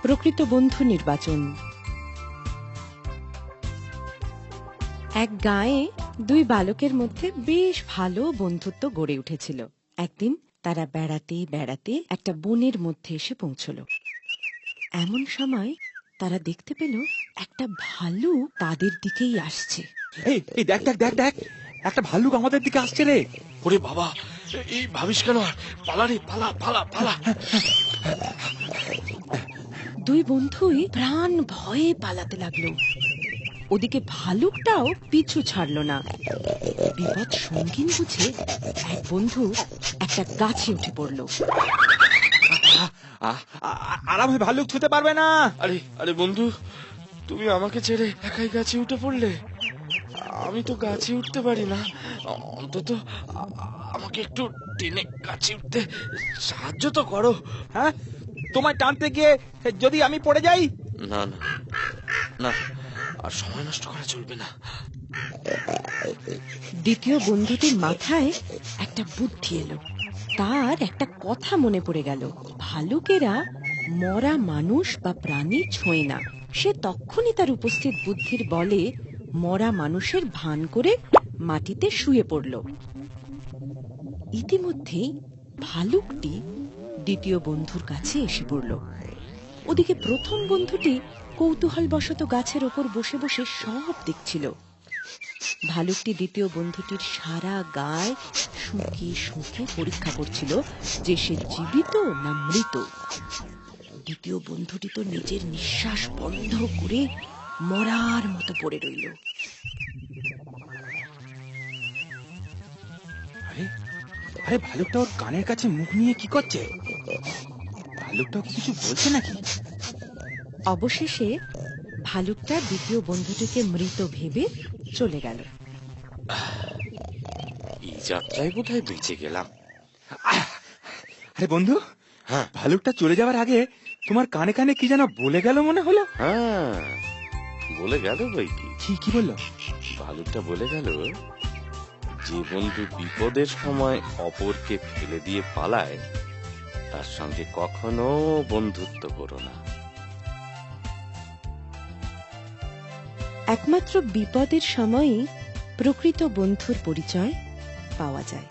প্রকৃত বন্ধু নির্বাচন। এক গাঁয়ে দুই বালকের মধ্যে বেশ ভালো বন্ধুত্ব গড়ে উঠেছিল। একদিন তারা বেড়াতে বেড়াতে একটা বনের মধ্যে এসে পৌঁছল। এমন সময় তারা দেখতে পেল একটা ভালুক তাদের দিকেই আসছে। এই দেখ দেখ দেখ দেখ, একটা ভাল্লুক আমাদের দিকে আসছে রে। ওরে বাবা, এই ভাবিস কেন? পালা রে, পালা পালা পালা। দুই বন্ধুই প্রাণ ভয়ে পালাতে লাগলো। ওদিকে ভালুকটাও পিছু ছাড়লো না। বিপদ সঙ্গীন বুঝে এক বন্ধু একটা গাছে উঠে পড়ল। আরাম হয়ে ভাল্লুক ছুঁতে পারবে না। আরে আরে বন্ধু, তুমি আমাকে ছেড়ে একাই গাছে উঠে পড়লে। আমি তো গাছে উঠতে পারি না, অন্তত আমাকে একটু টেনে গাছে উঠতে সাহায্য তো করো। হ্যাঁ, তোমায় টানতে গিয়ে যদি আমি পড়ে যাই? না না না, আর সময় নষ্ট করা চলবে না। দ্বিতীয় বন্ধুটির মাথায় একটা বুদ্ধি এলো। তার একটা কথা মনে পড়ে গেল, ভালুকেরা মরা মানুষ বা প্রাণী ছোঁয় না। সে তখনই তার উপস্থিত বুদ্ধির বলে মরা মানুষের ভান করে মাটিতে শুয়ে পড়ল। ইতিমধ্যে ভালুকটি দ্বিতীয় বন্ধুর কাছে এসে পড়ল। ওদিকে প্রথম বন্ধুটি কৌতূহলবশত গাছের ওপর বসে বসে সব দেখছিল। ভালুকটি দ্বিতীয় বন্ধুটির সারা গায়ে শুঁকে শুঁকে পরীক্ষা করছিল যে সে জীবিত না মৃত। দ্বিতীয় বন্ধুটি তো নিজের নিঃশ্বাস বন্ধ করে মরার মতো পড়ে রইল। আরে আরে, ভালুকটা ওর কানের কাছে মুখ নিয়ে কি করছে? ভালুকটা কিছু বলছে নাকি? অবশেষে ভালুকটা দ্বিতীয় বন্ধুটিকে মৃত ভেবে চলে গেল। এই যাত্রায় বোধহয় বেঁচে গেলাম। আরে বন্ধু, হ্যাঁ ভালুকটা চলে যাওয়ার আগে তোমার কানে কানে কি যেন বলে গেল মনে হলো। হ্যাঁ, বলে গেল বই কি। কি বললো? ভালুকটা বলে গেল, যে বন্ধু বিপদের সময় অপরকে ফেলে দিয়ে পালায় তার সঙ্গে কখনো বন্ধুত্ব করো না। একমাত্র বিপদের সময়ই প্রকৃত বন্ধুর পরিচয় পাওয়া যায়।